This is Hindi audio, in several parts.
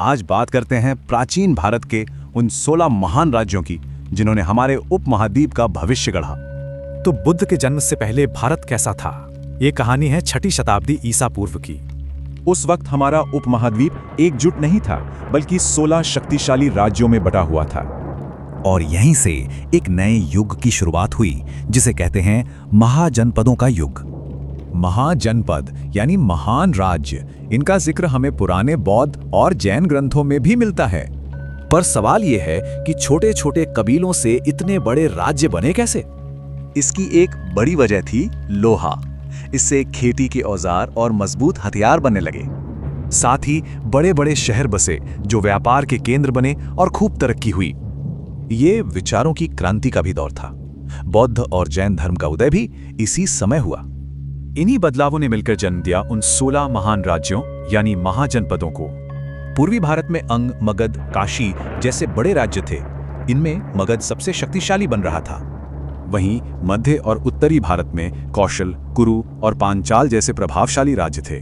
आज बात करते हैं प्राचीन भारत के उन 16 महान राज्यों की जिन्होंने हमारे उपमहाद्वीप का भविष्य गढ़ा। तो बुद्ध के जन्म से पहले भारत कैसा था? ये कहानी है 6ठी शताब्दी ईसा पूर्व की। उस वक्त हमारा उपमहाद्वीप एकजुट नहीं था, बल्कि 16 शक्तिशाली राज्यों में बटा हुआ था। और यहीं से एक नए युग की शुरुआत हुई, जिसे कहते हैं महाजनपदों का युग। महाजनपद यानी महान राज्य, इनका जिक्र हमें पुराने बौद्ध और जैन ग्रंथों में भी मिलता है। पर सवाल यह है कि छोटे छोटे कबीलों से इतने बड़े राज्य बने कैसे? इसकी एक बड़ी वजह थी लोहा। इससे खेती के औजार और मजबूत हथियार बनने लगे। साथ ही बड़े बड़े शहर बसे जो व्यापार के केंद्र बने और खूब तरक्की हुई। ये विचारों की क्रांति का भी दौर था। बौद्ध और जैन धर्म का उदय भी इसी समय हुआ। इन्हीं बदलावों ने मिलकर जन्म दिया उन 16 महान राज्यों यानी महाजनपदों को। पूर्वी भारत में अंग, मगध, काशी जैसे बड़े राज्य थे। इनमें मगध सबसे शक्तिशाली बन रहा था। वहीं मध्य और उत्तरी भारत में कौशल, कुरु और पांचाल जैसे प्रभावशाली राज्य थे।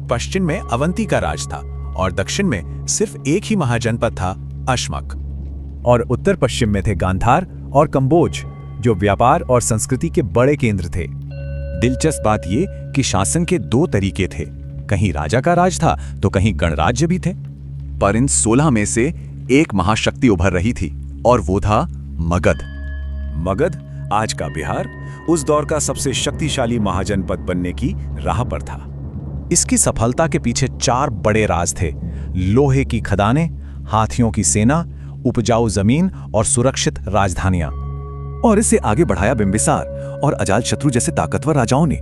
पश्चिम में अवंती का राज था और दक्षिण में सिर्फ एक ही महाजनपद था, अश्मक। और उत्तर पश्चिम में थे गांधार और कंबोज, जो व्यापार और संस्कृति के बड़े केंद्र थे। दिलचस्प बात ये कि शासन के 2 तरीके थे, कहीं राजा का राज था तो कहीं गणराज्य भी थे। पर इन 16 में से एक महाशक्ति उभर रही थी और वो था मगध। मगध आज का बिहार उस दौर का सबसे शक्तिशाली महाजनपद बनने की राह पर था। इसकी सफलता के पीछे 4 बड़े राज थे: लोहे की खदानें, हाथियों की सेना, उपजाऊ जमीन और सुरक्षित राजधानियां। और इसे आगे बढ़ाया बिंबिसार और अजातशत्रु जैसे ताकतवर राजाओं ने।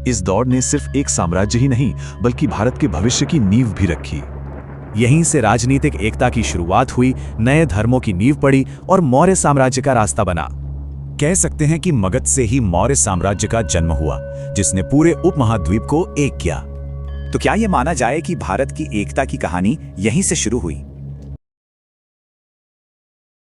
इस दौर ने सिर्फ एक साम्राज्य ही नहीं, बल्कि भारत के भविष्य की नींव भी रखी। यहीं से राजनीतिक एकता की शुरुआत हुई, नए धर्मों की नींव पड़ी और मौर्य साम्राज्य का रास्ता बना। कह सकते हैं कि मगध से ही मौर्य साम्राज्य का जन्म हुआ, जिसने पूरे उपमहाद्वीप को एक किया। तो क्या यह माना जाए कि भारत की एकता की कहानी यहीं से शुरू हुई?